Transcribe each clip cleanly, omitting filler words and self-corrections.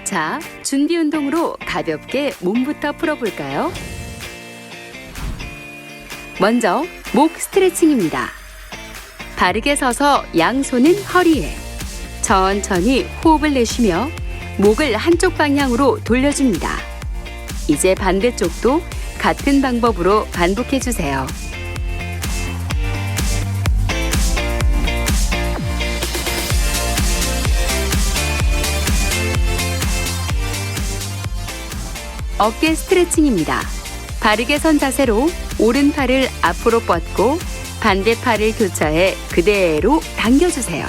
자, 준비 운동으로 가볍게 몸부터 풀어볼까요? 먼저 목 스트레칭입니다. 바르게 서서 양손은 허리에 천천히 호흡을 내쉬며 목을 한쪽 방향으로 돌려줍니다. 이제 반대쪽도 같은 방법으로 반복해주세요. 어깨 스트레칭입니다. 바르게 선 자세로 오른팔을 앞으로 뻗고 반대팔을 교차해 그대로 당겨주세요.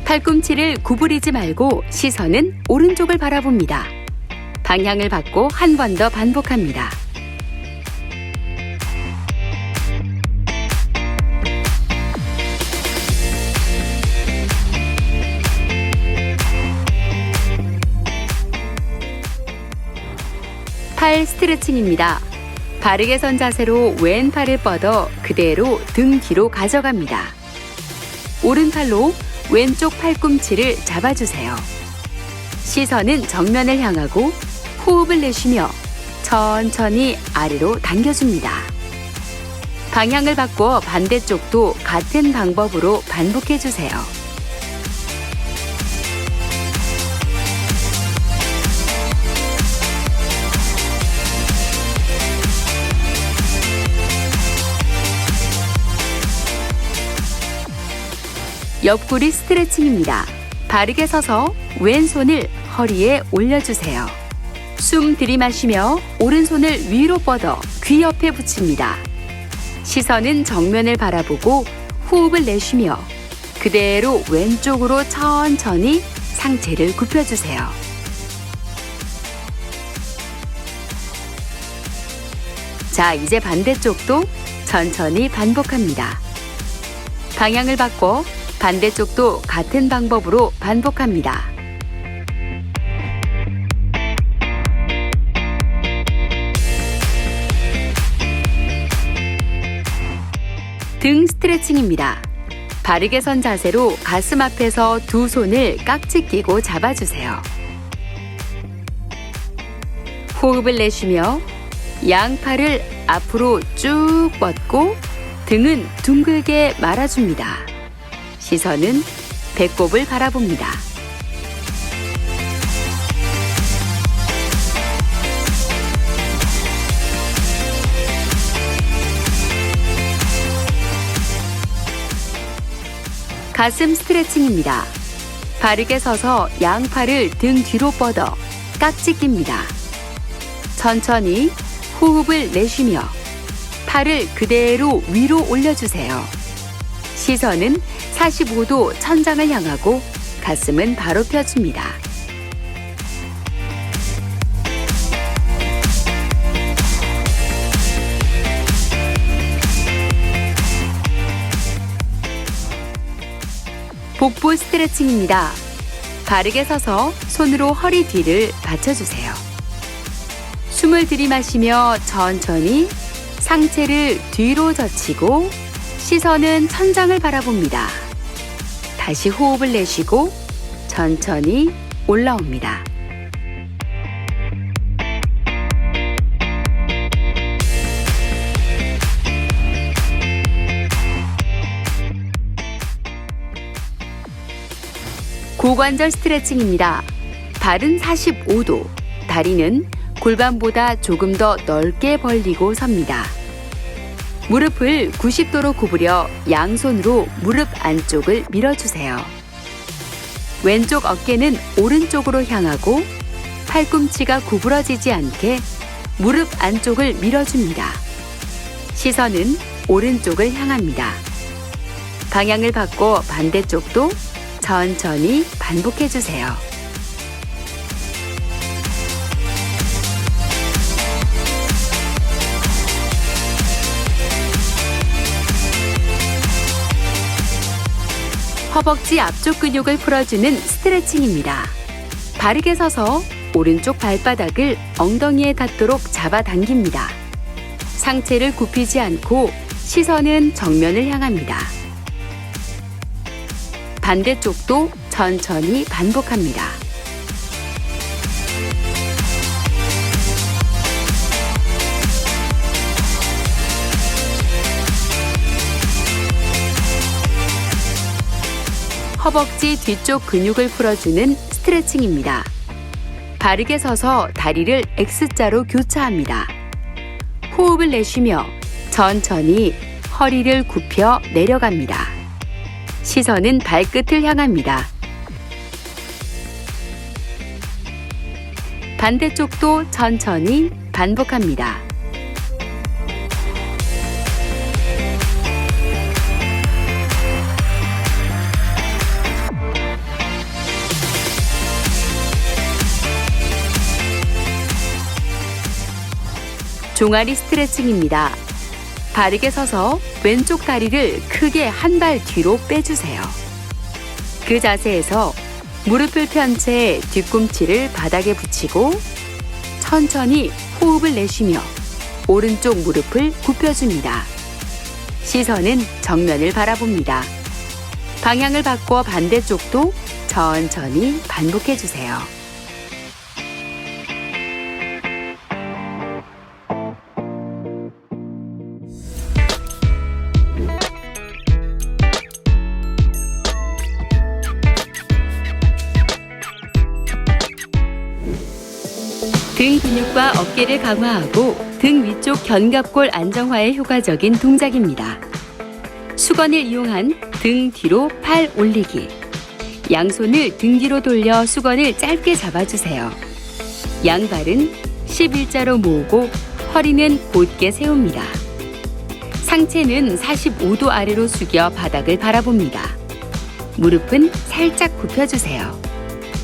팔꿈치를 구부리지 말고 시선은 오른쪽을 바라봅니다. 방향을 바꿔 한 번 더 반복합니다. 팔 스트레칭입니다. 바르게 선 자세로 왼팔을 뻗어 그대로 등 뒤로 가져갑니다. 오른팔로 왼쪽 팔꿈치를 잡아주세요. 시선은 정면을 향하고 호흡을 내쉬며 천천히 아래로 당겨줍니다. 방향을 바꿔 반대쪽도 같은 방법으로 반복해주세요. 옆구리 스트레칭입니다. 바르게 서서 왼손을 허리에 올려주세요. 숨 들이마시며 오른손을 위로 뻗어 귀 옆에 붙입니다. 시선은 정면을 바라보고 호흡을 내쉬며 그대로 왼쪽으로 천천히 상체를 굽혀주세요. 자, 이제 반대쪽도 천천히 반복합니다. 방향을 바꿔 반대쪽도 같은 방법으로 반복합니다. 등 스트레칭입니다. 바르게 선 자세로 가슴 앞에서 두 손을 깍지 끼고 잡아주세요. 호흡을 내쉬며 양팔을 앞으로 쭉 뻗고 등은 둥글게 말아줍니다. 시선은 배꼽을 바라봅니다. 가슴 스트레칭입니다. 바르게 서서 양팔을 등 뒤로 뻗어 깍지 낍니다. 천천히 호흡을 내쉬며 팔을 그대로 위로 올려주세요. 시선은 45도 천장을 향하고 가슴은 바로 펴줍니다. 복부 스트레칭입니다. 바르게 서서 손으로 허리 뒤를 받쳐주세요. 숨을 들이마시며 천천히 상체를 뒤로 젖히고 시선은 천장을 바라봅니다. 다시 호흡을 내쉬고 천천히 올라옵니다. 고관절 스트레칭입니다. 발은 45도, 다리는 골반보다 조금 더 넓게 벌리고 섭니다. 무릎을 90도로 구부려 양손으로 무릎 안쪽을 밀어주세요. 왼쪽 어깨는 오른쪽으로 향하고 팔꿈치가 구부러지지 않게 무릎 안쪽을 밀어줍니다. 시선은 오른쪽을 향합니다. 방향을 바꿔 반대쪽도 천천히 반복해주세요. 허벅지 앞쪽 근육을 풀어주는 스트레칭입니다. 바르게 서서 오른쪽 발바닥을 엉덩이에 닿도록 잡아당깁니다. 상체를 굽히지 않고 시선은 정면을 향합니다. 반대쪽도 천천히 반복합니다. 허벅지 뒤쪽 근육을 풀어주는 스트레칭입니다. 바르게 서서 다리를 X자로 교차합니다. 호흡을 내쉬며 천천히 허리를 굽혀 내려갑니다. 시선은 발끝을 향합니다. 반대쪽도 천천히 반복합니다. 종아리 스트레칭입니다. 바르게 서서 왼쪽 다리를 크게 한 발 뒤로 빼주세요. 그 자세에서 무릎을 편 채 뒤꿈치를 바닥에 붙이고 천천히 호흡을 내쉬며 오른쪽 무릎을 굽혀줍니다. 시선은 정면을 바라봅니다. 방향을 바꿔 반대쪽도 천천히 반복해주세요. 등 근육과 어깨를 강화하고 등 위쪽 견갑골 안정화에 효과적인 동작입니다. 수건을 이용한 등 뒤로 팔 올리기. 양손을 등 뒤로 돌려 수건을 짧게 잡아주세요. 양발은 11자로 모으고 허리는 곧게 세웁니다. 상체는 45도 아래로 숙여 바닥을 바라봅니다. 무릎은 살짝 굽혀주세요.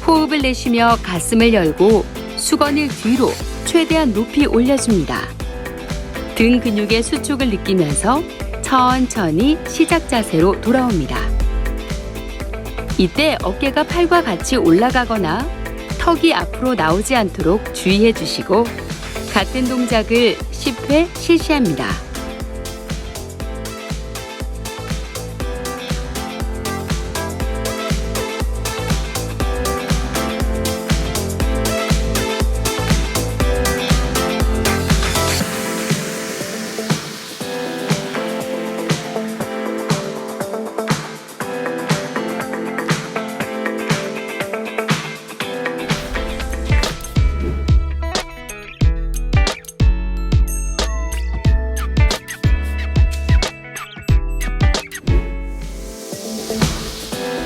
호흡을 내쉬며 가슴을 열고 수건을 뒤로 최대한 높이 올려줍니다. 등 근육의 수축을 느끼면서 천천히 시작 자세로 돌아옵니다. 이때 어깨가 팔과 같이 올라가거나 턱이 앞으로 나오지 않도록 주의해 주시고 같은 동작을 10회 실시합니다.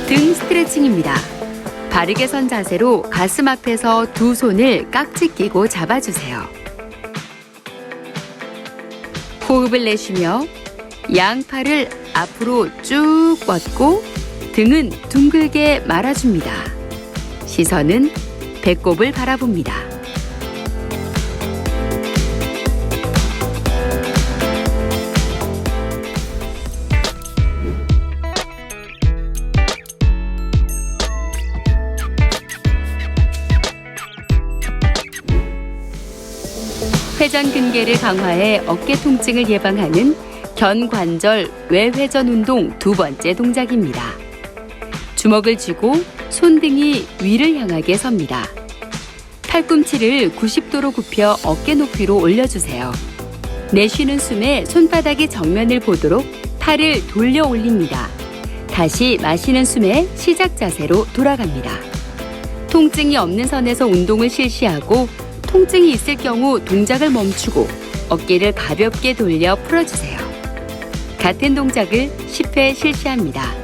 등 스트레칭입니다. 바르게 선 자세로 가슴 앞에서 두 손을 깍지 끼고 잡아주세요. 호흡을 내쉬며 양팔을 앞으로 쭉 뻗고 등은 둥글게 말아줍니다. 시선은 배꼽을 바라봅니다. 회전 근개를 강화해 어깨 통증을 예방하는 견관절 외회전 운동 두 번째 동작입니다. 주먹을 쥐고 손등이 위를 향하게 섭니다. 팔꿈치를 90도로 굽혀 어깨 높이로 올려주세요. 내쉬는 숨에 손바닥이 정면을 보도록 팔을 돌려 올립니다. 다시 마시는 숨에 시작 자세로 돌아갑니다. 통증이 없는 선에서 운동을 실시하고 통증이 있을 경우 동작을 멈추고 어깨를 가볍게 돌려 풀어주세요. 같은 동작을 10회 실시합니다.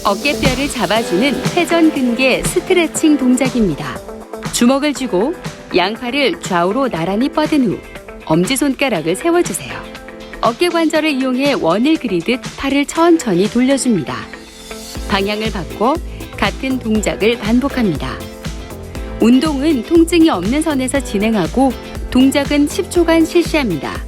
어깨뼈를 잡아주는 회전 근개 스트레칭 동작입니다. 주먹을 쥐고 양팔을 좌우로 나란히 뻗은 후 엄지손가락을 세워주세요. 어깨 관절을 이용해 원을 그리듯 팔을 천천히 돌려줍니다. 방향을 바꿔 같은 동작을 반복합니다. 운동은 통증이 없는 선에서 진행하고 동작은 10초간 실시합니다.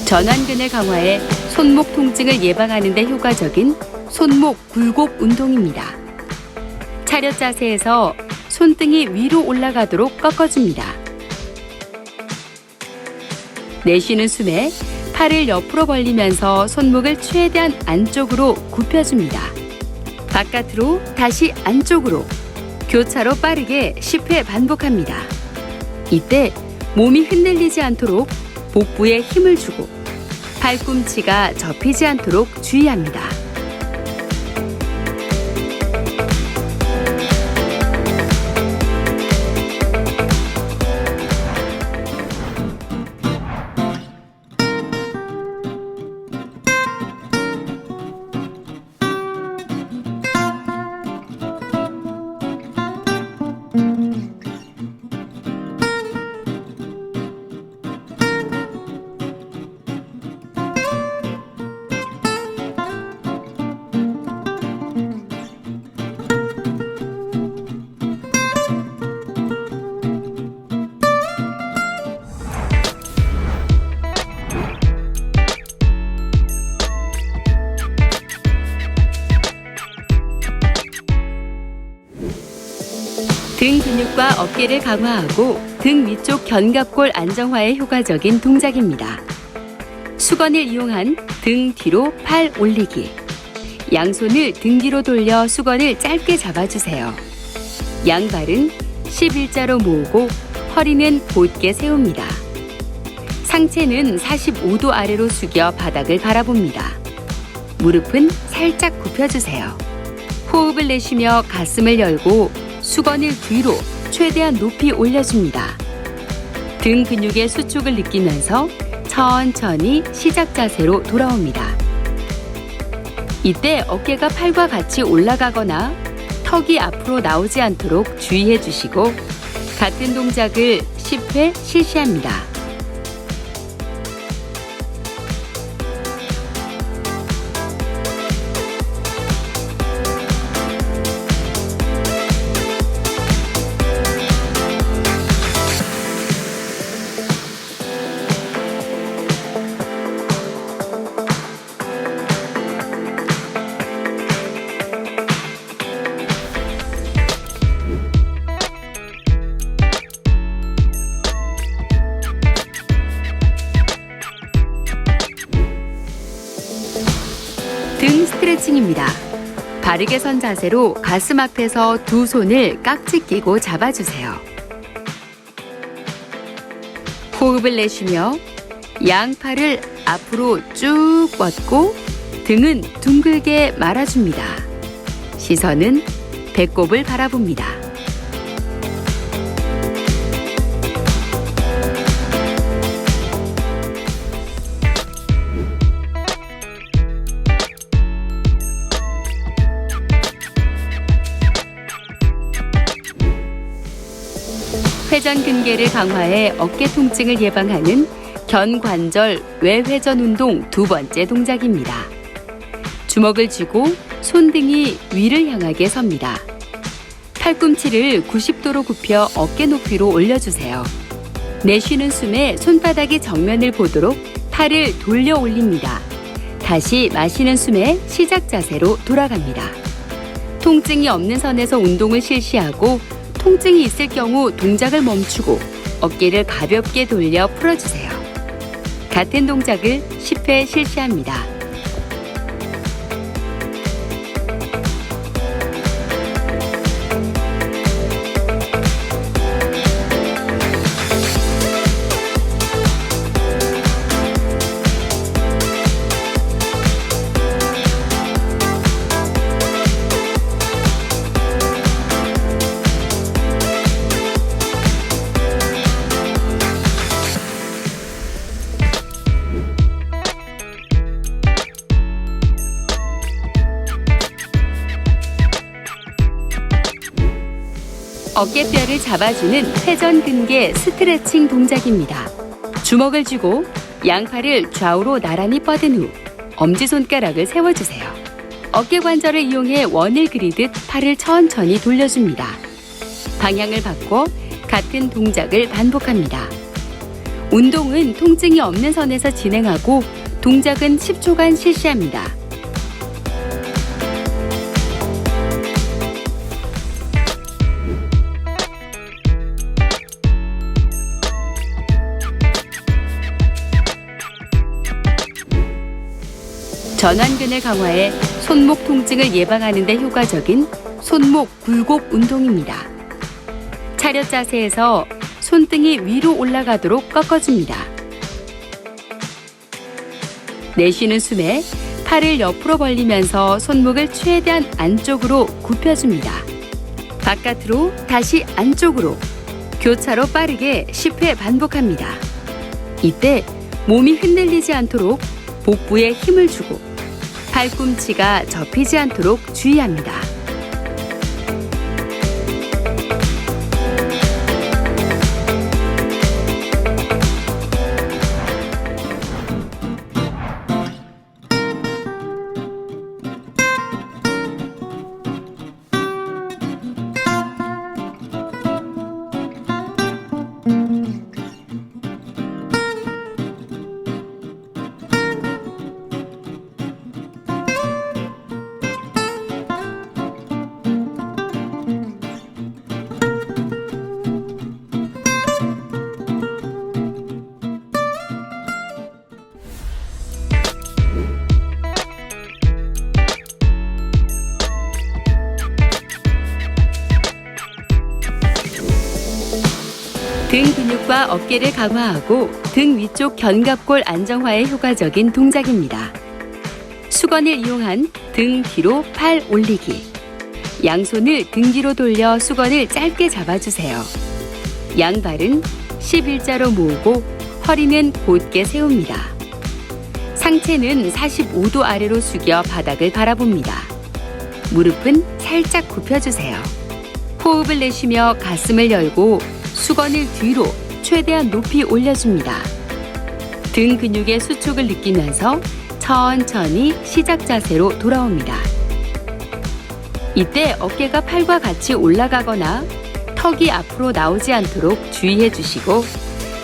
전완근을 강화해 손목 통증을 예방하는 데 효과적인 손목 굴곡 운동입니다. 차렷 자세에서 손등이 위로 올라가도록 꺾어줍니다. 내쉬는 숨에 팔을 옆으로 벌리면서 손목을 최대한 안쪽으로 굽혀줍니다. 바깥으로 다시 안쪽으로 교차로 빠르게 10회 반복합니다. 이때 몸이 흔들리지 않도록 복부에 힘을 주고 팔꿈치가 접히지 않도록 주의합니다. 등 근육과 어깨를 강화하고 등 위쪽 견갑골 안정화에 효과적인 동작입니다. 수건을 이용한 등 뒤로 팔 올리기. 양손을 등 뒤로 돌려 수건을 짧게 잡아주세요. 양발은 11자로 모으고 허리는 곧게 세웁니다. 상체는 45도 아래로 숙여 바닥을 바라봅니다. 무릎은 살짝 굽혀주세요. 호흡을 내쉬며 가슴을 열고 수건을 뒤로 최대한 높이 올려줍니다. 등 근육의 수축을 느끼면서 천천히 시작 자세로 돌아옵니다. 이때 어깨가 팔과 같이 올라가거나 턱이 앞으로 나오지 않도록 주의해 주시고 같은 동작을 10회 실시합니다. 등 스트레칭입니다. 바르게 선 자세로 가슴 앞에서 두 손을 깍지 끼고 잡아주세요. 호흡을 내쉬며 양팔을 앞으로 쭉 뻗고 등은 둥글게 말아줍니다. 시선은 배꼽을 바라봅니다. 회전 근개를 강화해 어깨 통증을 예방하는 견관절 외회전 운동 두 번째 동작입니다. 주먹을 쥐고 손등이 위를 향하게 섭니다. 팔꿈치를 90도로 굽혀 어깨 높이로 올려주세요. 내쉬는 숨에 손바닥이 정면을 보도록 팔을 돌려 올립니다. 다시 마시는 숨에 시작 자세로 돌아갑니다. 통증이 없는 선에서 운동을 실시하고 통증이 있을 경우 동작을 멈추고 어깨를 가볍게 돌려 풀어주세요. 같은 동작을 10회 실시합니다. 어깨뼈를 잡아주는 회전 근개 스트레칭 동작입니다. 주먹을 쥐고 양팔을 좌우로 나란히 뻗은 후 엄지손가락을 세워주세요. 어깨 관절을 이용해 원을 그리듯 팔을 천천히 돌려줍니다. 방향을 바꿔 같은 동작을 반복합니다. 운동은 통증이 없는 선에서 진행하고 동작은 10초간 실시합니다. 전완근을 강화해 손목 통증을 예방하는 데 효과적인 손목 굴곡 운동입니다. 차렷 자세에서 손등이 위로 올라가도록 꺾어줍니다. 내쉬는 숨에 팔을 옆으로 벌리면서 손목을 최대한 안쪽으로 굽혀줍니다. 바깥으로 다시 안쪽으로 교차로 빠르게 10회 반복합니다. 이때 몸이 흔들리지 않도록 복부에 힘을 주고 팔꿈치가 접히지 않도록 주의합니다. 등 근육과 어깨를 강화하고 등 위쪽 견갑골 안정화에 효과적인 동작입니다. 수건을 이용한 등 뒤로 팔 올리기. 양손을 등 뒤로 돌려 수건을 짧게 잡아주세요. 양발은 11자로 모으고 허리는 곧게 세웁니다. 상체는 45도 아래로 숙여 바닥을 바라봅니다. 무릎은 살짝 굽혀주세요. 호흡을 내쉬며 가슴을 열고 수건을 뒤로 최대한 높이 올려줍니다. 등 근육의 수축을 느끼면서 천천히 시작 자세로 돌아옵니다. 이때 어깨가 팔과 같이 올라가거나 턱이 앞으로 나오지 않도록 주의해 주시고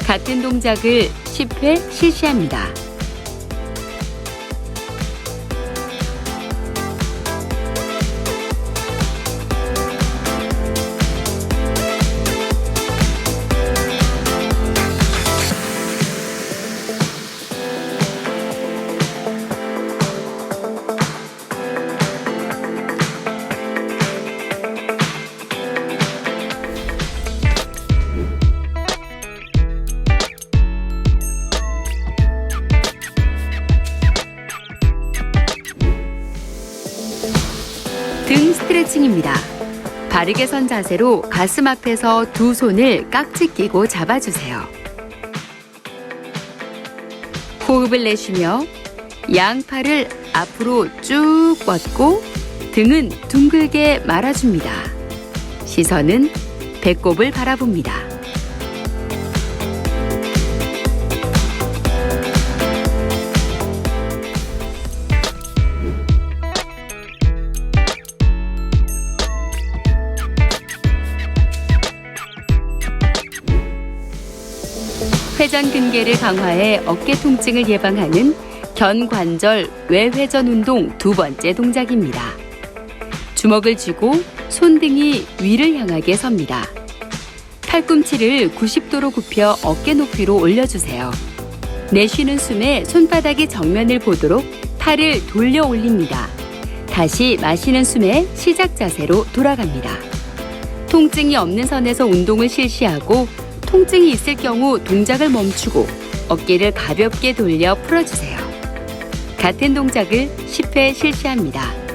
같은 동작을 10회 실시합니다. 등 스트레칭입니다. 바르게 선 자세로 가슴 앞에서 두 손을 깍지 끼고 잡아주세요. 호흡을 내쉬며 양팔을 앞으로 쭉 뻗고 등은 둥글게 말아줍니다. 시선은 배꼽을 바라봅니다. 회전 근개를 강화해 어깨 통증을 예방하는 견관절 외회전 운동 두 번째 동작입니다. 주먹을 쥐고 손등이 위를 향하게 섭니다. 팔꿈치를 90도로 굽혀 어깨 높이로 올려주세요. 내쉬는 숨에 손바닥이 정면을 보도록 팔을 돌려 올립니다. 다시 마시는 숨에 시작 자세로 돌아갑니다. 통증이 없는 선에서 운동을 실시하고 통증이 있을 경우 동작을 멈추고 어깨를 가볍게 돌려 풀어주세요. 같은 동작을 10회 실시합니다.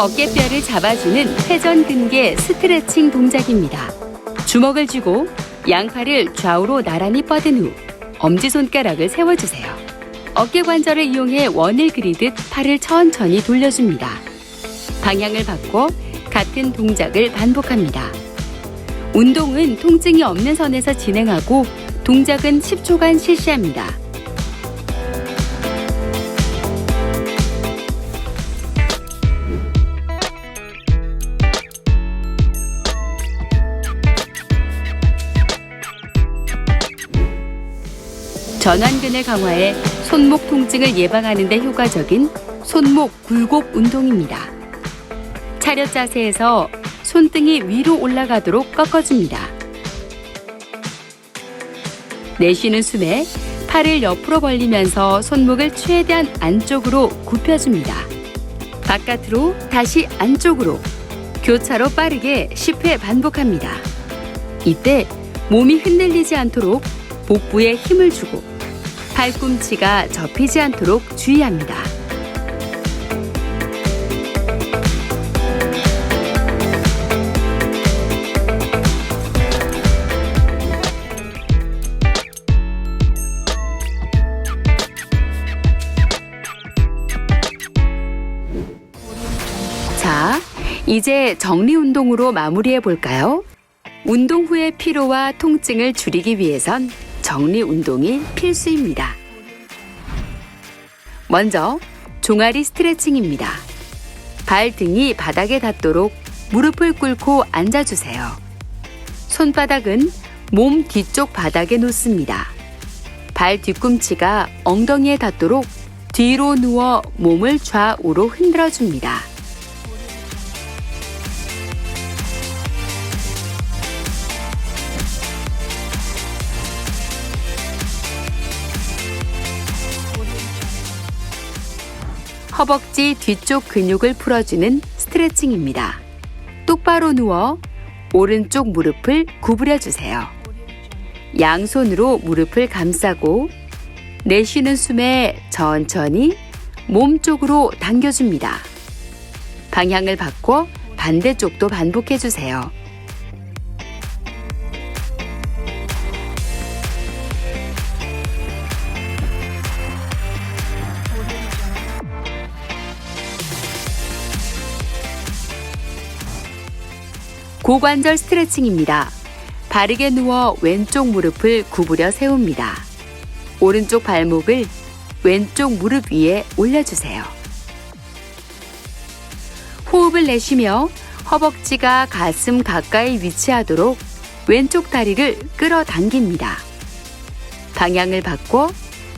어깨뼈를 잡아주는 회전 근개 스트레칭 동작입니다. 주먹을 쥐고 양팔을 좌우로 나란히 뻗은 후 엄지손가락을 세워주세요. 어깨 관절을 이용해 원을 그리듯 팔을 천천히 돌려줍니다. 방향을 바꿔 같은 동작을 반복합니다. 운동은 통증이 없는 선에서 진행하고 동작은 10초간 실시합니다. 전완근을 강화해 손목 통증을 예방하는 데 효과적인 손목 굴곡 운동입니다. 차렷 자세에서 손등이 위로 올라가도록 꺾어줍니다. 내쉬는 숨에 팔을 옆으로 벌리면서 손목을 최대한 안쪽으로 굽혀줍니다. 바깥으로 다시 안쪽으로 교차로 빠르게 10회 반복합니다. 이때 몸이 흔들리지 않도록 복부에 힘을 주고 팔꿈치가 접히지 않도록 주의합니다. 자, 이제 정리 운동으로 마무리해 볼까요? 운동 후의 피로와 통증을 줄이기 위해선 정리 운동이 필수입니다. 먼저 종아리 스트레칭입니다. 발등이 바닥에 닿도록 무릎을 꿇고 앉아주세요. 손바닥은 몸 뒤쪽 바닥에 놓습니다. 발 뒤꿈치가 엉덩이에 닿도록 뒤로 누워 몸을 좌우로 흔들어줍니다. 허벅지 뒤쪽 근육을 풀어주는 스트레칭입니다. 똑바로 누워 오른쪽 무릎을 구부려 주세요. 양손으로 무릎을 감싸고 내쉬는 숨에 천천히 몸 쪽으로 당겨줍니다. 방향을 바꿔 반대쪽도 반복해 주세요. 고관절 스트레칭입니다. 바르게 누워 왼쪽 무릎을 구부려 세웁니다. 오른쪽 발목을 왼쪽 무릎 위에 올려주세요. 호흡을 내쉬며 허벅지가 가슴 가까이 위치하도록 왼쪽 다리를 끌어당깁니다. 방향을 바꿔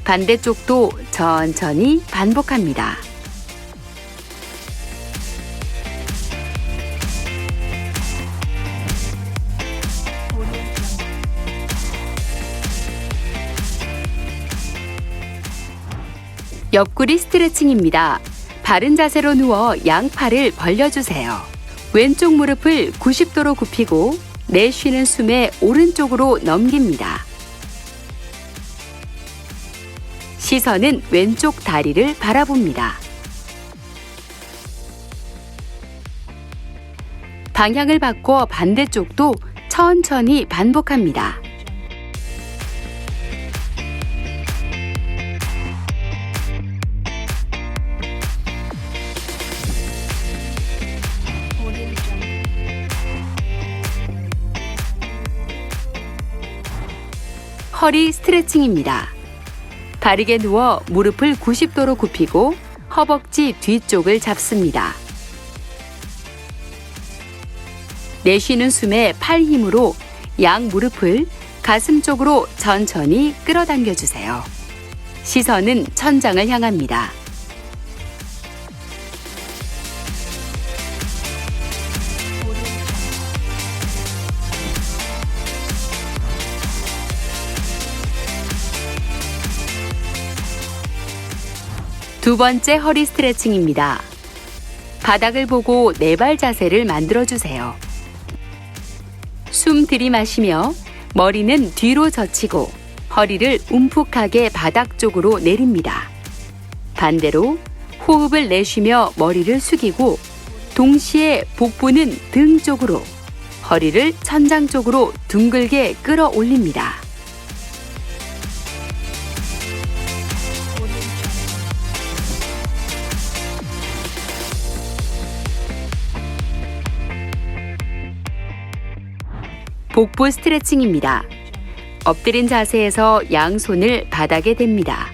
반대쪽도 천천히 반복합니다. 옆구리 스트레칭입니다. 바른 자세로 누워 양팔을 벌려주세요. 왼쪽 무릎을 90도로 굽히고 내쉬는 숨에 오른쪽으로 넘깁니다. 시선은 왼쪽 다리를 바라봅니다. 방향을 바꿔 반대쪽도 천천히 반복합니다. 허리 스트레칭입니다. 바르게 누워 무릎을 90도로 굽히고 허벅지 뒤쪽을 잡습니다. 내쉬는 숨에 팔 힘으로 양 무릎을 가슴 쪽으로 천천히 끌어당겨 주세요. 시선은 천장을 향합니다. 두 번째 허리 스트레칭입니다. 바닥을 보고 네 발 자세를 만들어주세요. 숨 들이마시며 머리는 뒤로 젖히고 허리를 움푹하게 바닥 쪽으로 내립니다. 반대로 호흡을 내쉬며 머리를 숙이고 동시에 복부는 등 쪽으로, 허리를 천장 쪽으로 둥글게 끌어올립니다. 복부 스트레칭입니다. 엎드린 자세에서 양손을 바닥에 댑니다.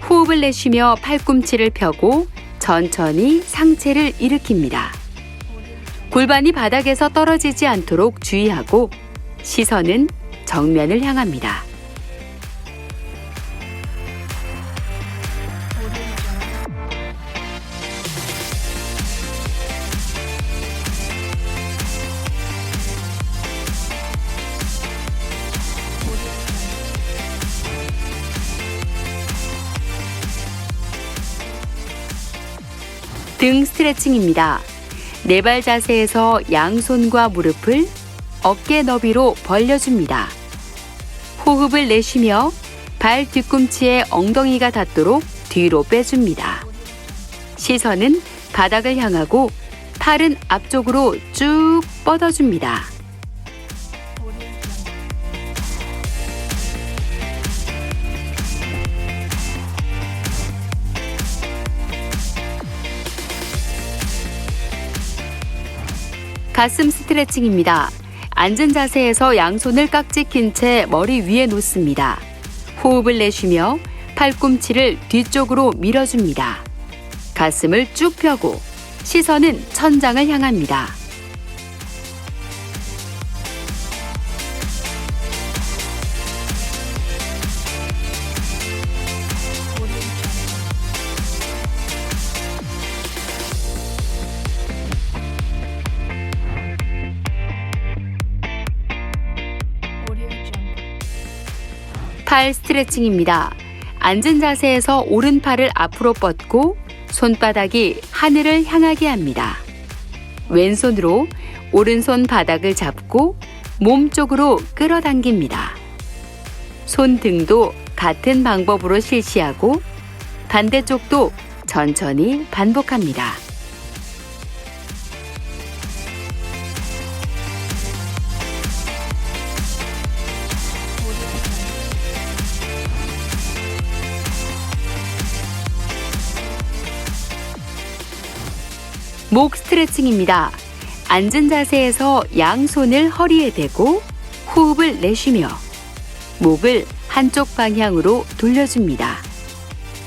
호흡을 내쉬며 팔꿈치를 펴고 천천히 상체를 일으킵니다. 골반이 바닥에서 떨어지지 않도록 주의하고 시선은 정면을 향합니다. 등 스트레칭입니다. 네발 자세에서 양손과 무릎을 어깨 너비로 벌려줍니다. 호흡을 내쉬며 발 뒤꿈치에 엉덩이가 닿도록 뒤로 빼줍니다. 시선은 바닥을 향하고 팔은 앞쪽으로 쭉 뻗어줍니다. 가슴 스트레칭입니다. 앉은 자세에서 양손을 깍지 낀 채 머리 위에 놓습니다. 호흡을 내쉬며 팔꿈치를 뒤쪽으로 밀어줍니다. 가슴을 쭉 펴고 시선은 천장을 향합니다. 팔 스트레칭입니다. 앉은 자세에서 오른팔을 앞으로 뻗고 손바닥이 하늘을 향하게 합니다. 왼손으로 오른손 바닥을 잡고 몸 쪽으로 끌어당깁니다. 손등도 같은 방법으로 실시하고 반대쪽도 천천히 반복합니다. 목 스트레칭입니다. 앉은 자세에서 양손을 허리에 대고 호흡을 내쉬며 목을 한쪽 방향으로 돌려줍니다.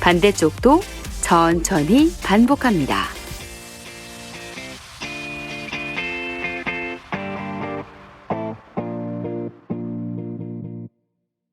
반대쪽도 천천히 반복합니다.